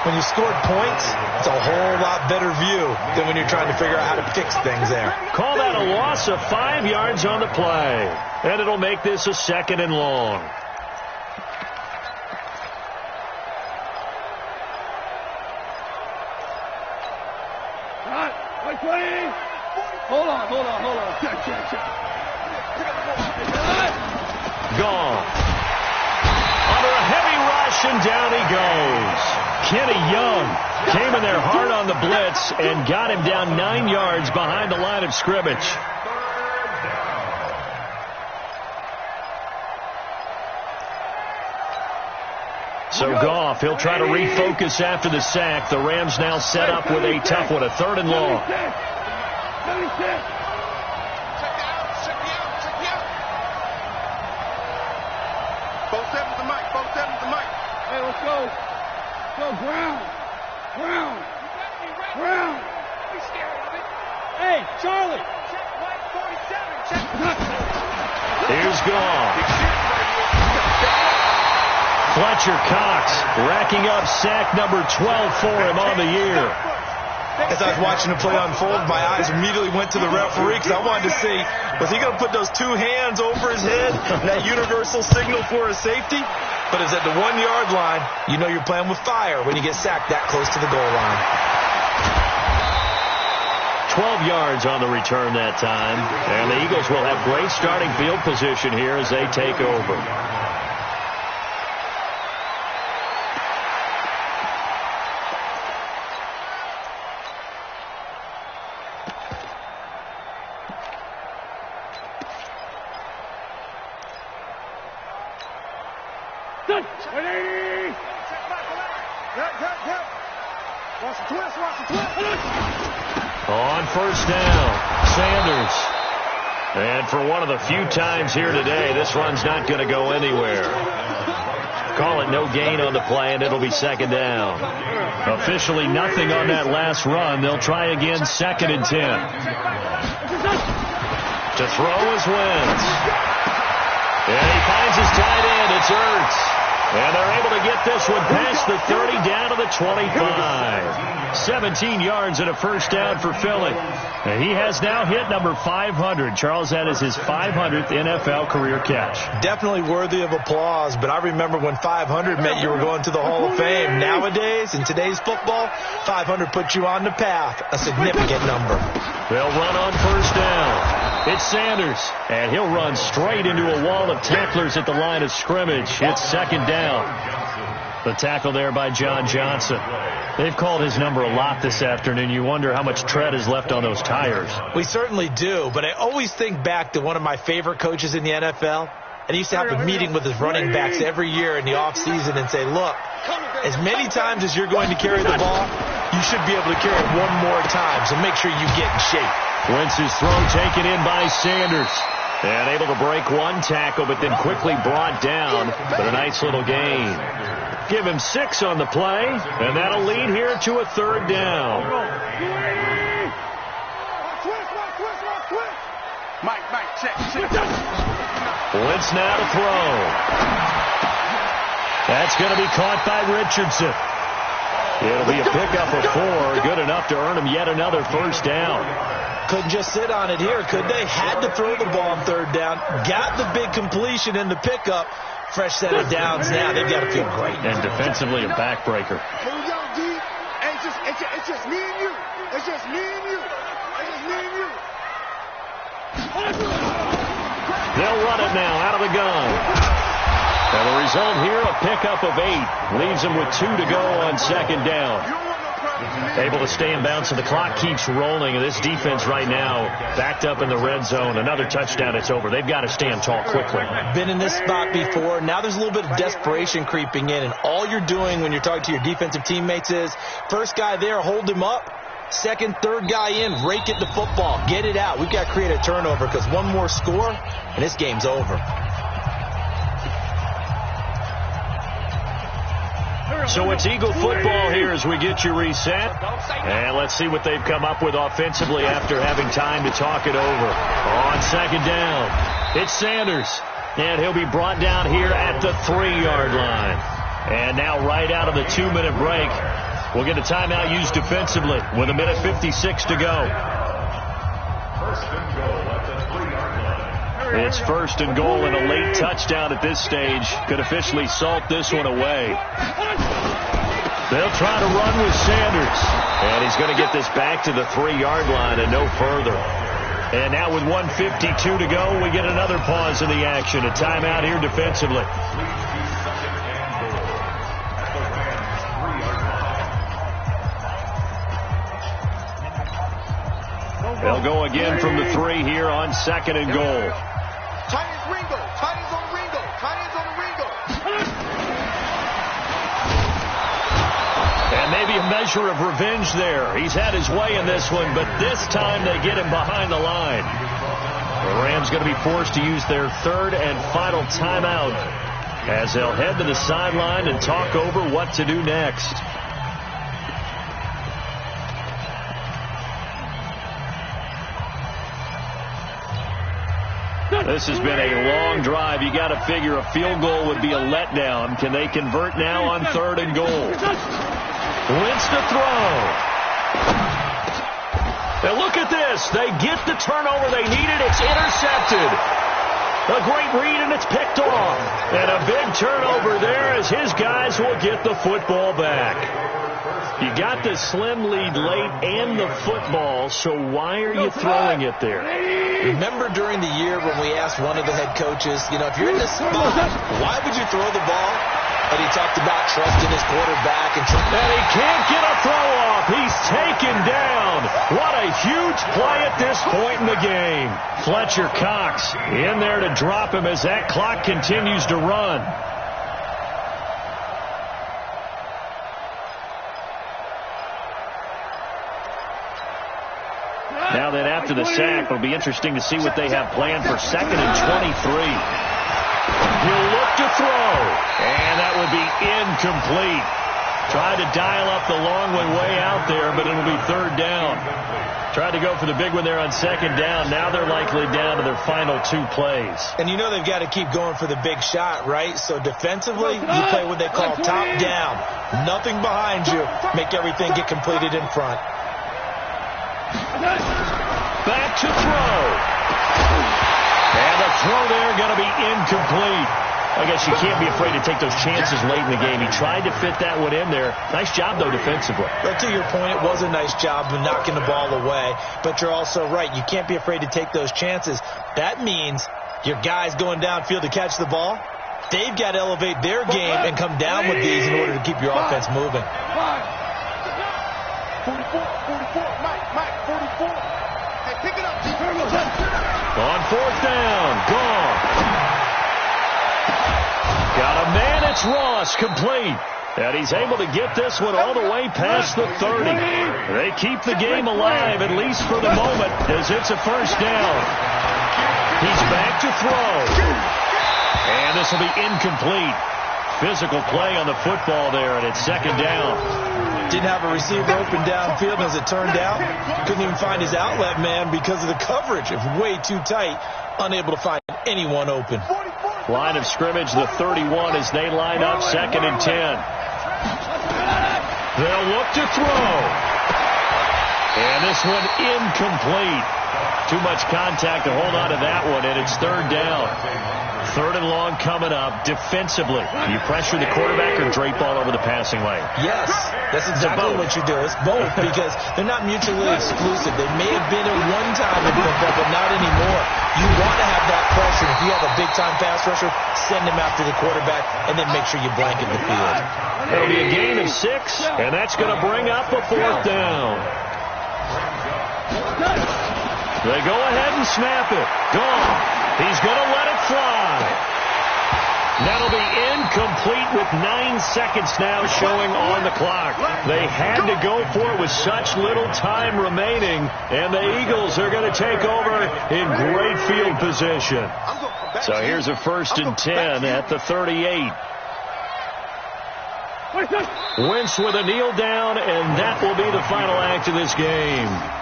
When you scored points, it's a whole lot better view than when you're trying to figure out how to fix things there. Call that a loss of 5 yards on the play. And it'll make this a 2nd and long. Hold on. Check. Gone. Under a heavy rush, and down he goes. Kenny Young came in there hard on the blitz and got him down 9 yards behind the line of scrimmage. So Goff, he'll try to refocus after the sack. The Rams now set up with a tough one, a 3rd and long. Hey, let's go. Brown. Hey, Charlie. Here's Goff. Fletcher Cox racking up sack number 12 for him on the year. As I was watching the play unfold, my eyes immediately went to the referee because I wanted to see, was he going to put those 2 hands over his head, that universal signal for a safety? But it's at the 1-yard line. You know you're playing with fire when you get sacked that close to the goal line. 12 yards on the return that time. And the Eagles will have great starting field position here as they take over. On 1st down, Sanders. And for one of the few times here today, this run's not going to go anywhere. Call it no gain on the play, and it'll be 2nd down. Officially nothing on that last run. They'll try again, 2nd and 10. To throw is Wentz. And he finds his tight end. It's Ertz. And they're able to get this one past the 30 down to the 25. 17 yards and a 1st down for Philly. And he has now hit number 500. Charles, that is his 500th NFL career catch. Definitely worthy of applause, but I remember when 500 meant you were going to the Hall of Fame. Nowadays, in today's football, 500 puts you on the path, a significant number. They'll run on 1st down. It's Sanders, and he'll run straight into a wall of tacklers at the line of scrimmage. It's 2nd down. The tackle there by John Johnson. They've called his number a lot this afternoon. You wonder how much tread is left on those tires. We certainly do, but I always think back to one of my favorite coaches in the NFL. And he used to have a meeting with his running backs every year in the offseason and say, look, as many times as you're going to carry the ball, you should be able to carry it one more time, so make sure you get in shape. Wentz's throw taken in by Sanders. And able to break one tackle, but then quickly brought down for a nice little gain. Give him 6 on the play, and that'll lead here to a 3rd down. Mike, check. Wentz now to throw. That's going to be caught by Richardson. It'll be a pickup of 4, good enough to earn him yet another 1st down. Couldn't just sit on it here, could they? Had to throw the ball on 3rd down. Got the big completion in the pickup. Fresh set of downs now. They've got to feel great. And defensively a backbreaker. Here we go, D. It's just me and you. It's just me and you. They'll run it now out of the gun. And the result here, a pickup of 8. Leaves them with 2 to go on 2nd down. Able to stay in bounds, so the clock keeps rolling. And this defense right now backed up in the red zone. Another touchdown, it's over. They've got to stand tall quickly. Been in this spot before. Now there's a little bit of desperation creeping in. And all you're doing when you're talking to your defensive teammates is, first guy there, hold him up. Second, third guy in, rake it to football. Get it out. We've got to create a turnover because one more score, and this game's over. Here So it's Eagle football here as we get you reset. And let's see what they've come up with offensively after having time to talk it over. On second down, it's Sanders. And he'll be brought down here at the 3-yard line. And now right out of the 2-minute break, we'll get a timeout used defensively with 1:56 to go. It's first and goal, and a late touchdown at this stage could officially salt this one away. They'll try to run with Sanders. And he's going to get this back to the 3-yard line and no further. And now with 1:52 to go, we get another pause in the action. A timeout here defensively. They'll go again from the 3 here on second and goal. Tight ends Ringo. Tight ends on Ringo. Tight ends on the Ringo. And maybe a measure of revenge there. He's had his way in this one, but this time they get him behind the line. The Rams going to be forced to use their third and final timeout as they'll head to the sideline and talk over what to do next. This has been a long drive. You got to figure a field goal would be a letdown. Can they convert now on third and goal? Wentz to throw. Now look at this. They get the turnover they needed. It's intercepted. A great read, and it's picked off. And a big turnover there as his guys will get the football back. You got the slim lead late and the football, so why are you throwing it there? Remember during the year when we asked one of the head coaches, you know, if you're in this spot, why would you throw the ball? And he talked about trusting his quarterback. And he can't get a throw off. He's taken down. What a huge play at this point in the game. Fletcher Cox in there to drop him as that clock continues to run. Now then, after the sack, it'll be interesting to see what they have planned for second and 23. He'll look to throw, and that would be incomplete. Tried to dial up the long one way out there, but it'll be third down. Tried to go for the big one there on second down. Now they're likely down to their final 2 plays. And you know they've got to keep going for the big shot, right? So defensively, you play what they call top down. Nothing behind you. Make everything get completed in front. Back to throw. And the throw there going to be incomplete. I guess you can't be afraid to take those chances late in the game. He tried to fit that one in there. Nice job, though, defensively. But to your point, it was a nice job of knocking the ball away. But you're also right. You can't be afraid to take those chances. That means your guys going downfield to catch the ball, they've got to elevate their game and come down with these in order to keep your offense moving. 44, Mike, 44. Hey, pick it up. On fourth down, gone. Got a man, it's Ross, complete. And he's able to get this one all the way past the 30. They keep the game alive, at least for the moment, as it's a first down. He's back to throw. And this will be incomplete. Physical play on the football there, and it's second down. Didn't have a receiver open downfield, and as it turned out, couldn't even find his outlet man because of the coverage. It was way too tight, unable to find anyone open. Line of scrimmage, the 31, as they line up second and 10. They'll look to throw. And this one incomplete. Too much contact to hold on to that one, and it's third down. Third and long coming up. Defensively, you pressure the quarterback or drape all over the passing lane? Yes, that's exactly what you do. It's both because they're not mutually exclusive. They may have been at one time in football, but not anymore. You want to have that pressure. If you have a big-time pass rusher, send him after the quarterback, and then make sure you blanket the field. It'll be a gain of 6, and that's going to bring up a fourth down. They go ahead and snap it. Gone. He's going to let it fly. That'll be incomplete with 9 seconds now showing on the clock. They had to go for it with such little time remaining, and the Eagles are going to take over in great field position. So here's a first and 10 at the 38. Wentz with a kneel down, and that will be the final act of this game.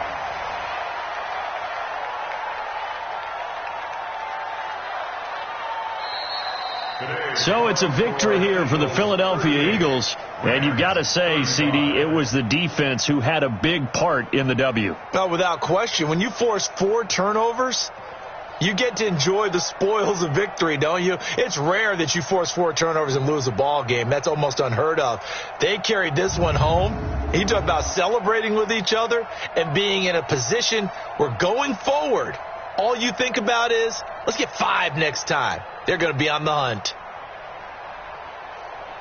So it's a victory here for the Philadelphia Eagles. And you've got to say, CD, it was the defense who had a big part in the W. No, without question. When you force 4 turnovers, you get to enjoy the spoils of victory, don't you? It's rare that you force 4 turnovers and lose a ball game. That's almost unheard of. They carried this one home. He talked about celebrating with each other and being in a position where going forward, all you think about is, let's get 5 next time. They're going to be on the hunt.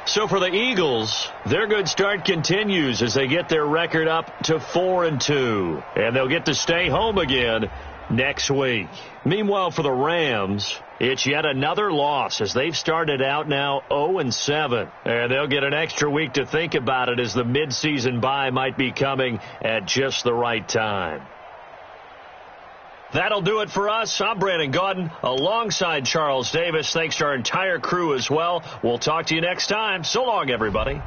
So for the Eagles, their good start continues as they get their record up to 4-2. And they'll get to stay home again next week. Meanwhile, for the Rams, it's yet another loss as they've started out now 0-7. And they'll get an extra week to think about it as the midseason bye might be coming at just the right time. That'll do it for us. I'm Brandon Gaudin alongside Charles Davis. Thanks to our entire crew as well. We'll talk to you next time. So long, everybody.